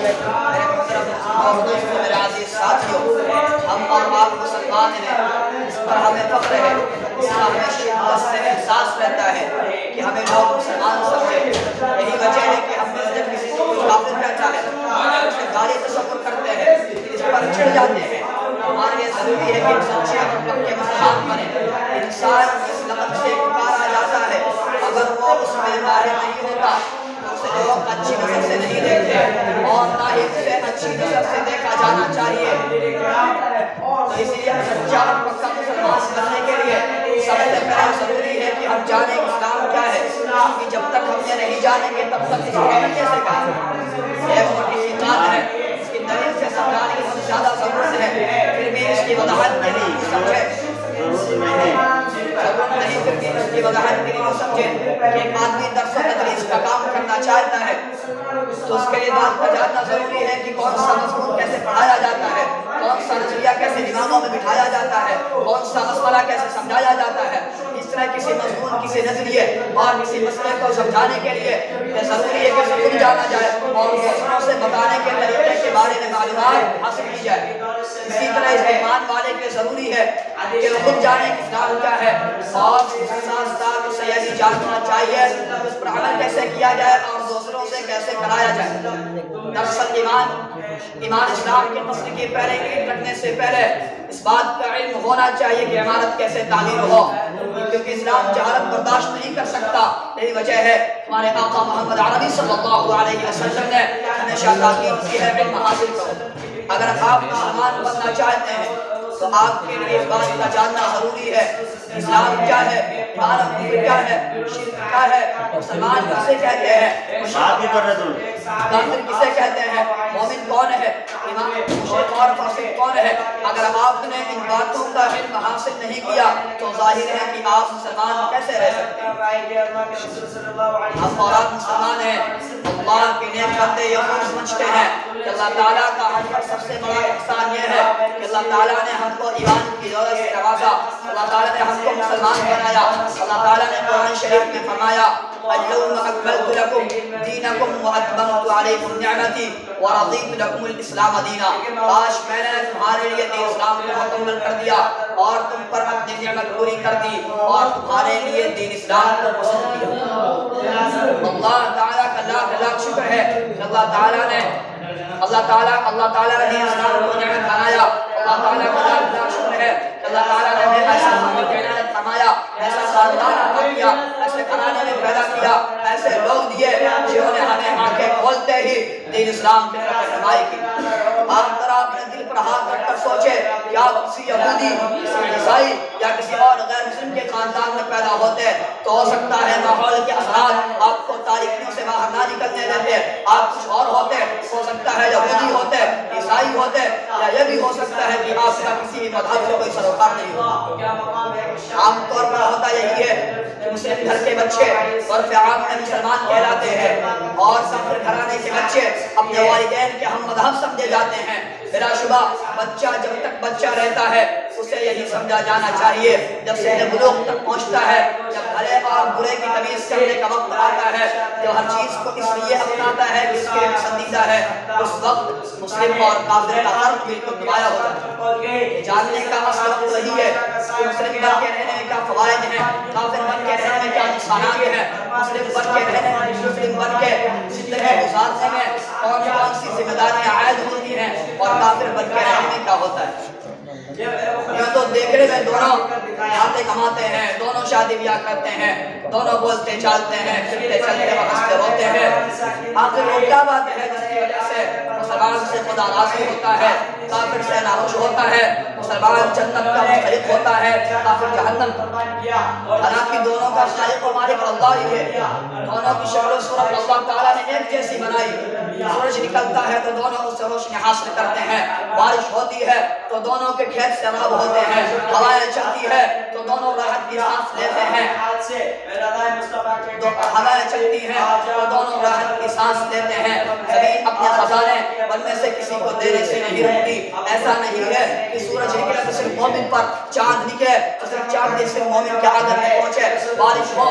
میرے محترم اور دوستوں، میرے عزیز ساتھیوں، ہم اور آپ مسلمان ہیں، اس پر ہمیں فخر ہے، اس کا ہمیں شدت سے احساس رہتا ہے کہ ہمیں لوگ مسلمان سمجھیں۔ یہی وجہ ہے کہ ہم میں سے جب کسی کو کوئی کافر کہتا ہے اسے گالی تصور کرتے ہیں، اس پر چڑھ جاتے ہیں۔ ہمارے لیے ضروری ہے کہ سچے اور پکے مسلمان بنیں۔ انسان اس لقب سے پکارا جاتا ہے، اگر وہ اس میں ماہر نہیں ہوتا تو اسے لوگ اچھی نظر سے نہیں دیکھتے اور نہ ہی اسے اچھی نظر سے دیکھا جانا چاہیے۔ تو اس لیے سچا اور پکا مسلمان بننے کے لیے سب سے پہلے ضروری ہے کہ ہم جانیں اسلام کیا ہے، کہ جب تک ہم یہ نہیں جانیں گے تب تک اس کو عمل کیسے کریں۔ ایک موٹی سی بات ہے، اس کی دلیل سے سمجھانے کی بہت زیادہ ضرورت ہے، پھر بھی اس کی وضاحت نہیں سمجھے پھر بھی اس کی وضاحت کے لیے سمجھے کہ ایک آدمی درس و تدریس کا کام کرنا چاہتا ہے تو اس کے لیے بات کا جاننا ضروری ہے کہ کون سا مضمون کیسے پڑھایا جاتا ہے، کون سا نظریہ کیسے دماغوں میں بٹھایا جاتا ہے، کون سا مسئلہ کیسے سمجھایا جاتا ہے۔ اس طرح کسی مضمون، کسی نظریے اور کسی مسئلے کو سمجھانے کے لیے یہ ضروری ہے کہ اسے خود جانا جائے اور دوسروں سے بتانے کے طریقے کے بارے میں معلومات حاصل کی جائے۔ اسی طرح اس ایمان والے کے ضروری ہے کہ وہ خود جانے کہ اسلام کیا ہے اور ساتھ ساتھ اسے یہ بھی جاننا چاہیے اس پر عمل کیسے کیا جائے اور دوسروں سے کیسے کرایا جائے۔ دراصل ایمان اسلام کے تصدیق کی پہلے اینٹ رکھنے سے پہلے اس بات کا علم ہونا چاہیے کہ عمارت کیسے تعمیر ہو، کیونکہ اسلام جہالت برداشت نہیں کر سکتا۔ یہی وجہ ہے ہمارے آقا محمد عربی صلی اللہ علیہ وسلم نے ہمیشہ تاکید کی ہے علم حاصل کرو۔ اگر آپ مسلمان بننا چاہتے ہیں تو آپ کے لیے اس بات کا جاننا ضروری ہے اسلام کیا ہے، ایمان اور کفر کیا ہے، شرک کیا ہے، مسلمان کسے کہتے ہیں، کافر کسے کہتے ہیں، مومن کون ہے، امام مشرک اور فاسق کون ہے۔ اگر آپ نے ان باتوں کا علم حاصل نہیں کیا تو ظاہر ہے کہ آپ مسلمان کیسے رہ سکتے ہیں۔ ہم اور آپ مسلمان ہیں، اللہ کے نیک بندے یہ خود سمجھتے ہیں کہ اللہ تعالیٰ کا ہم پر سب سے بڑا احسان یہ ہے کہ اللہ تعالیٰ نے ہم کو ایمان کی دولت سے نوازا، اللہ تعالیٰ نے ہم کو مسلمان بنایا۔ اللہ تعالیٰ نے قرآن شریف میں فرمایا اليوم اکملت لکم دینکم واتممت علیکم نعمتی ورضیت لکم الاسلام دینا۔ آج میں نے تمہارے لیے دین اسلام کو مکمل کر دیا اور تم پر اپنی نعمت پوری کر دی اور تمہارے لیے دین اسلام کو پسند کیا۔ اللہ تعالیٰ کا لاکھ لاکھ شکر ہے کہ اللہ تعالیٰ نے دین اسلام کو نعمت بنایا۔ اللہ تعالیٰ کا لاکھ لاکھ شکر ہے کہ اللہ تعالیٰ نے ہمیں ایسا محمد عنایت فرمایا، ایسا خاندان عطا کیا، ایسے گھرانے میں پیدا کیا، ایسے لوگ دیے جنہوں نے ہمیں آنکھیں کھولتے ہی دین اسلام کی طرف رہنمائی کی۔ آپ ذرا اپنے دل پر ہاتھ رکھ کر سوچے کہ آپ کسی یہودی، کسی عیسائی یا کسی اور غیر مسلم کے خاندان میں پیدا ہوتے تو ہو سکتا ہے ماحول کے اثرات آپ کو تاریکیوں سے باہر نہ نکلنے دیتے، آپ کچھ اور ہوتے، ہو سکتا ہے یہودی ہوتے، عیسائی ہوتے، یا یہ بھی ہو سکتا ہے کہ آپ کا کسی بھی مذہب سے کوئی سروکار نہیں ہوتا۔ عام طور پر ہوتا یہی ہے کہ مسلم گھر کے بچے عرف عام میں مسلمان کہلاتے ہیں اور کافر گھرانے کے بچے اپنے والدین کے ہم مذہب سمجھے جاتے ہیں۔ بلا شبہ بچہ جب تک بچہ رہتا ہے اسے یہی سمجھا جانا چاہیے، جب سن بلوغ تک پہنچتا ہے، جب بھلے اور برے کی تمیز کرنے کا وقت آتا ہے، جو ہر چیز کو اس لیے اپناتا ہے کہ اس کے لیے پسندیدہ ہے، اس وقت مسلم اور کافر کا فرق بالکل نمایاں ہوتا ہے۔ جاننے کا اصل وقت وہی ہے کہ مسلم بن کے رہنے میں کیا فوائد ہیں، کافر بن کے رہنے میں کیا نقصانات ہیں، مسلم بن کے رہنے میں، مسلم بن کے زندگی گزارنے میں کون کون سی ذمہ داریاں عائد ہوتی ہیں اور کافر بن کے رہنے میں کیا ہوتا ہے۔ یہ تو دیکھنے میں دونوں آتے کماتے ہیں، دونوں شادی بیاہ کرتے ہیں، دونوں بولتے چالتے ہیں، پھرتے چلتے ہنستے روتے ہیں۔ آخر وہ کیا بات ہے جس کی وجہ سے مسلمان سے خدا راضی ہوتا ہے، کافر سے ناخوش ہوتا ہے، مسلمان جنت کا مستحق ہوتا ہے، کافر جہنم کا۔ حالانکہ دونوں کا خالق و مالک اللہ ہی ہے، دونوں کی شکل و صورت اللہ تعالیٰ نے ایک جیسی بنائی۔ سورج نکلتا ہے تو دونوں اس سے روشنی حاصل کرتے ہیں، بارش ہوتی ہے تو دونوں کے کھیت سیراب ہوتے ہیں، ہوائیں چلتی ہے تو دونوں راحت کی سانس لیتے ہیں، ہوائیں چلتی ہیں تو دونوں راحت کی سانس لیتے ہیں۔ زمین اپنے خزانے ان میں سے کسی کو دینے سے نہیں رکتی۔ ایسا نہیں ہے کہ سورج نکلے تو صرف مومن پر، چاند نکلے تو صرف چاند صرف مومن کے آنگن میں پہنچے، بارش ہو